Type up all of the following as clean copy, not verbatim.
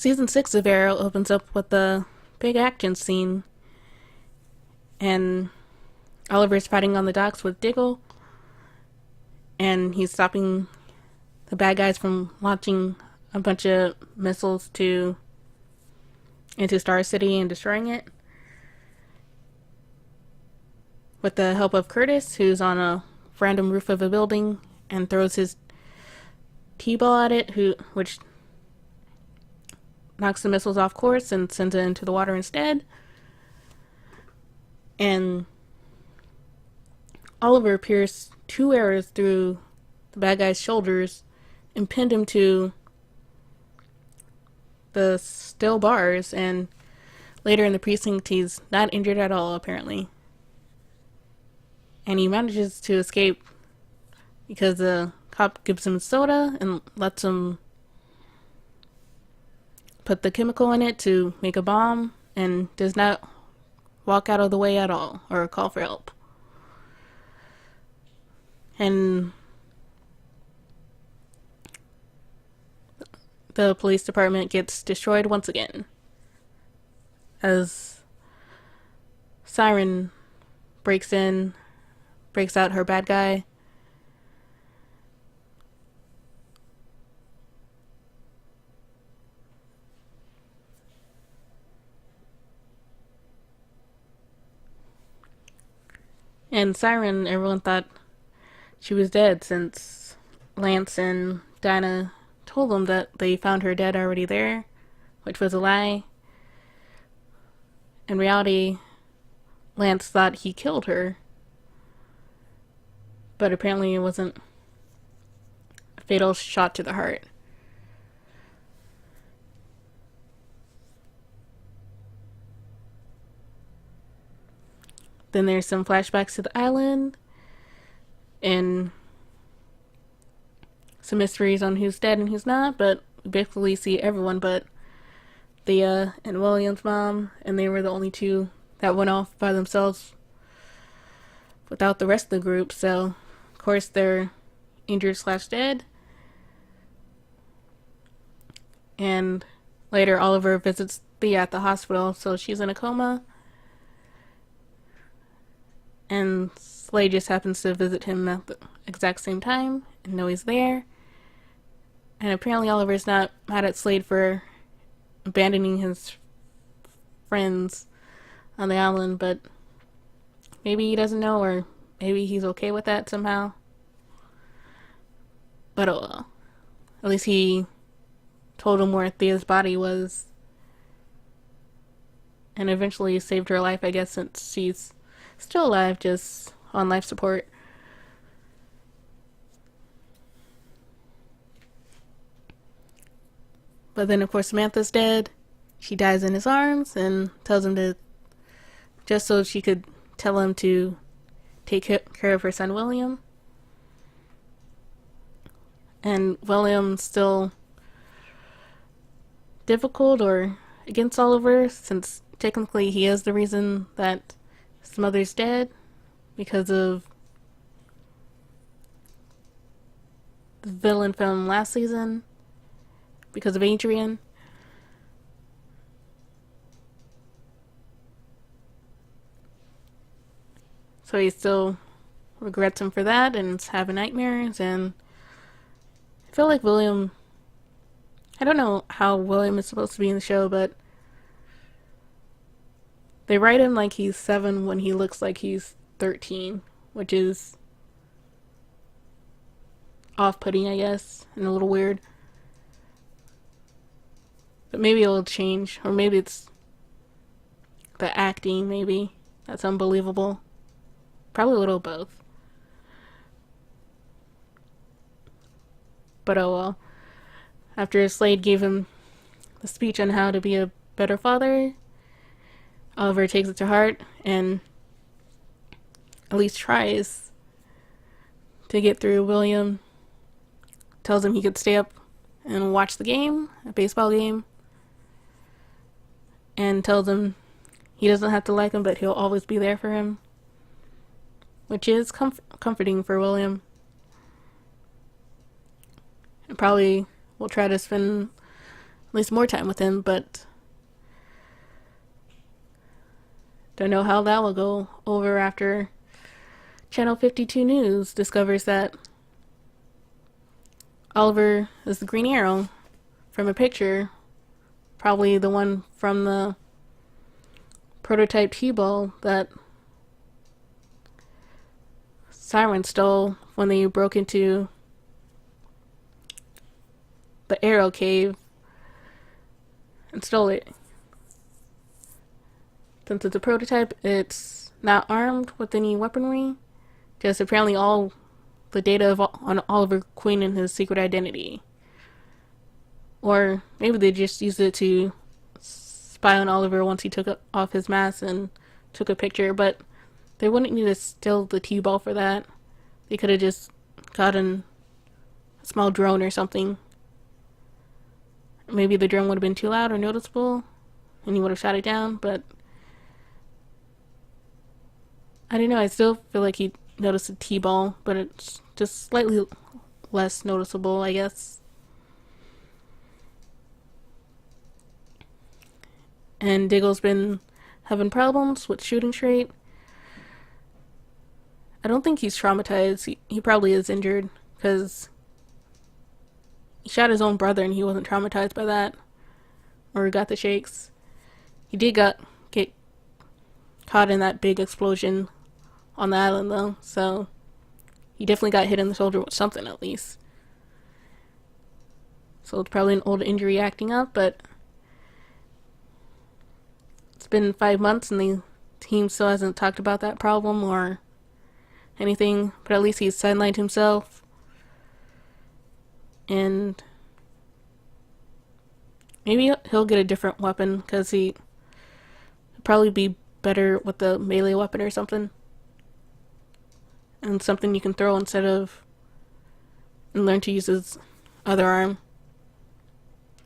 Season 6 of Arrow opens up with a big action scene, and Oliver's fighting on the docks with Diggle, and he's stopping the bad guys from launching a bunch of missiles into Star City and destroying it. With the help of Curtis, who's on a random roof of a building and throws his T-ball at it, which knocks the missiles off course and sends it into the water instead. And Oliver pierced 2 arrows through the bad guy's shoulders and pinned him to the steel bars, and later in the precinct he's not injured at all, apparently. And he manages to escape because the cop gives him soda and lets him put the chemical in it to make a bomb, and does not walk out of the way at all or call for help. And the police department gets destroyed once again as Siren breaks out her bad guy. And Siren, everyone thought she was dead since Lance and Dinah told them that they found her dead already there, which was a lie. In reality, Lance thought he killed her, but apparently it wasn't a fatal shot to the heart. Then there's some flashbacks to the island and some mysteries on who's dead and who's not, but we basically see everyone but Thea and William's mom, and they were the only two that went off by themselves without the rest of the group, so of course they're injured/dead. And later Oliver visits Thea at the hospital, so she's in a coma, and Slade just happens to visit him at the exact same time and know he's there. And apparently Oliver's not mad at Slade for abandoning his friends on the island, but maybe he doesn't know, or maybe he's okay with that somehow. But oh well. At least he told him where Thea's body was, and eventually saved her life, I guess, since she's still alive, just on life support. But then, of course, Samantha's dead. She dies in his arms and tells him to, just so she could tell him to take care of her son William. And William's still difficult or against Oliver, since technically he is the reason that his mother's dead, because of the villain from last season, because of Adrian. So he still regrets him for that and is having nightmares, and I feel like William, I don't know how William is supposed to be in the show, but they write him like he's 7 when he looks like he's 13, which is off-putting, I guess, and a little weird. But maybe it'll change, or maybe it's the acting, maybe. That's unbelievable. Probably a little of both. But oh well. After Slade gave him the speech on how to be a better father, Oliver takes it to heart and at least tries to get through William. Tells him he could stay up and watch the game, a baseball game, and tells him he doesn't have to like him, but he'll always be there for him, which is comforting for William. And probably will try to spend least more time with him, but don't know how that will go over after Channel 52 News discovers that Oliver is the Green Arrow from a picture, probably the one from the prototype T-ball that Siren stole when they broke into the Arrow Cave and stole it. Since it's a prototype, it's not armed with any weaponry, just apparently all the data on Oliver Queen and his secret identity. Or maybe they just used it to spy on Oliver once he took off his mask and took a picture, but they wouldn't need to steal the T-ball for that. They could have just gotten a small drone or something. Maybe the drone would have been too loud or noticeable, and he would have shot it down, but I don't know, I still feel like he noticed the T-ball, but it's just slightly less noticeable, I guess. And Diggle's been having problems with shooting straight. I don't think he's traumatized. He probably is injured, because he shot his own brother and he wasn't traumatized by that, or got the shakes. He did get caught in that big explosion on the island, though, so he definitely got hit in the shoulder with something, at least. So it's probably an old injury acting up, but it's been 5 months and the team still hasn't talked about that problem or anything, but at least he's sidelined himself. And maybe he'll get a different weapon, because he'll probably be better with the melee weapon or something. And something you can throw instead of, and learn to use his other arm.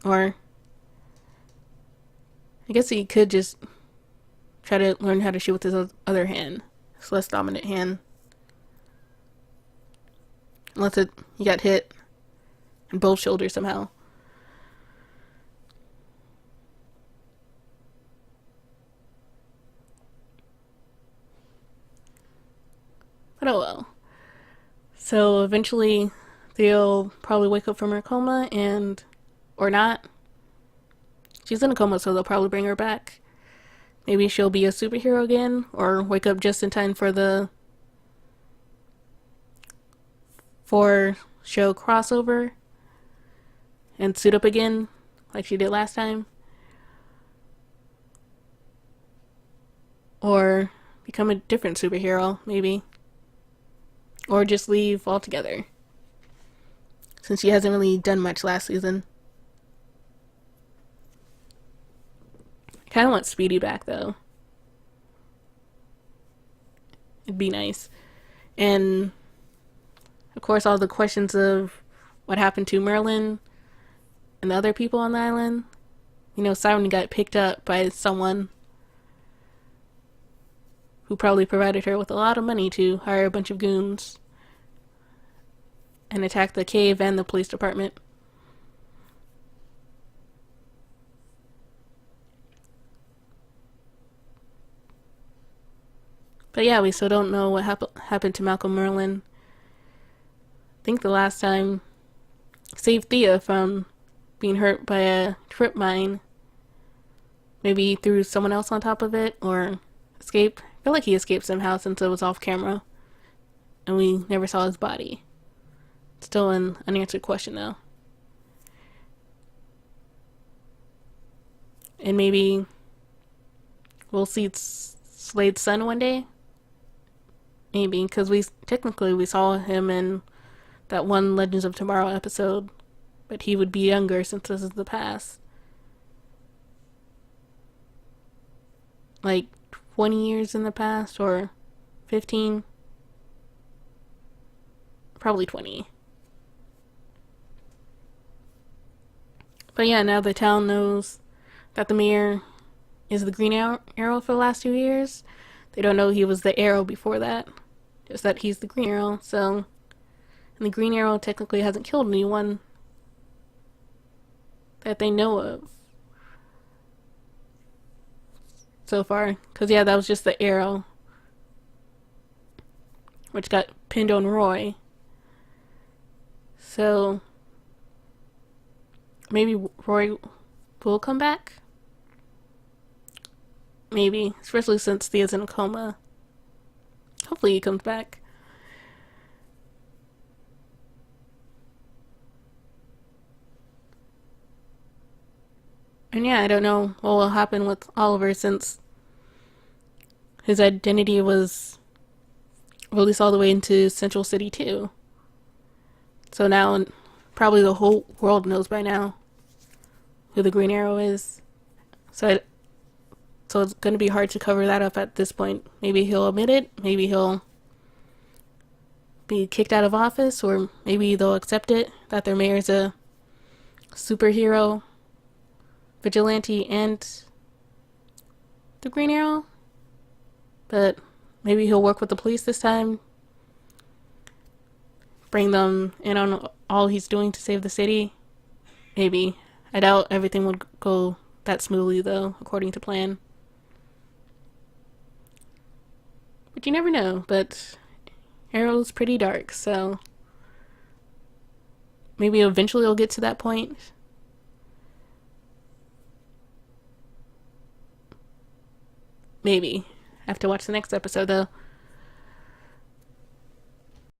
Or I guess he could just try to learn how to shoot with his other hand, his less dominant hand. Unless he got hit in both shoulders somehow. But oh well. So eventually they'll probably wake up from her coma, and or not. She's in a coma, so they'll probably bring her back. Maybe she'll be a superhero again, or wake up just in time for the 4-show crossover and suit up again like she did last time. Or become a different superhero, maybe. Or just leave altogether, since she hasn't really done much last season. I kind of want Speedy back, though. It'd be nice. And of course, all the questions of what happened to Merlin and the other people on the island. You know, Siren got picked up by someone who probably provided her with a lot of money to hire a bunch of goons and attack the cave and the police department. But yeah, we still don't know what happened to Malcolm Merlin. I think the last time saved Thea from being hurt by a trip mine. Maybe he threw someone else on top of it, or escaped. I feel like he escaped somehow since it was off camera, and we never saw his body. Still an unanswered question, though. And maybe we'll see Slade's son one day. Maybe, because we saw him in that one Legends of Tomorrow episode, but he would be younger since this is the past. Like 20 years in the past, or 15? Probably 20. But yeah, now the town knows that the mayor is the Green Arrow for the last 2 years. They don't know he was the Arrow before that. Just that he's the Green Arrow, so... And the Green Arrow technically hasn't killed anyone. that they know of so far. Because, yeah, that was just the arrow, which got pinned on Roy. So, maybe Roy will come back? Maybe, especially since Thea's in a coma. Hopefully he comes back. And yeah, I don't know what will happen with Oliver since his identity was released all the way into Central City too. So now probably the whole world knows by now who the Green Arrow is. So it's going to be hard to cover that up at this point. Maybe he'll admit it. Maybe he'll be kicked out of office, or maybe they'll accept it that their mayor's a superhero, vigilante, and the Green Arrow. But maybe he'll work with the police this time, bring them in on all he's doing to save the city. Maybe. I doubt everything would go that smoothly, though, according to plan. But you never know. But Arrow's pretty dark, so maybe eventually it'll get to that point. Maybe. I have to watch the next episode, though.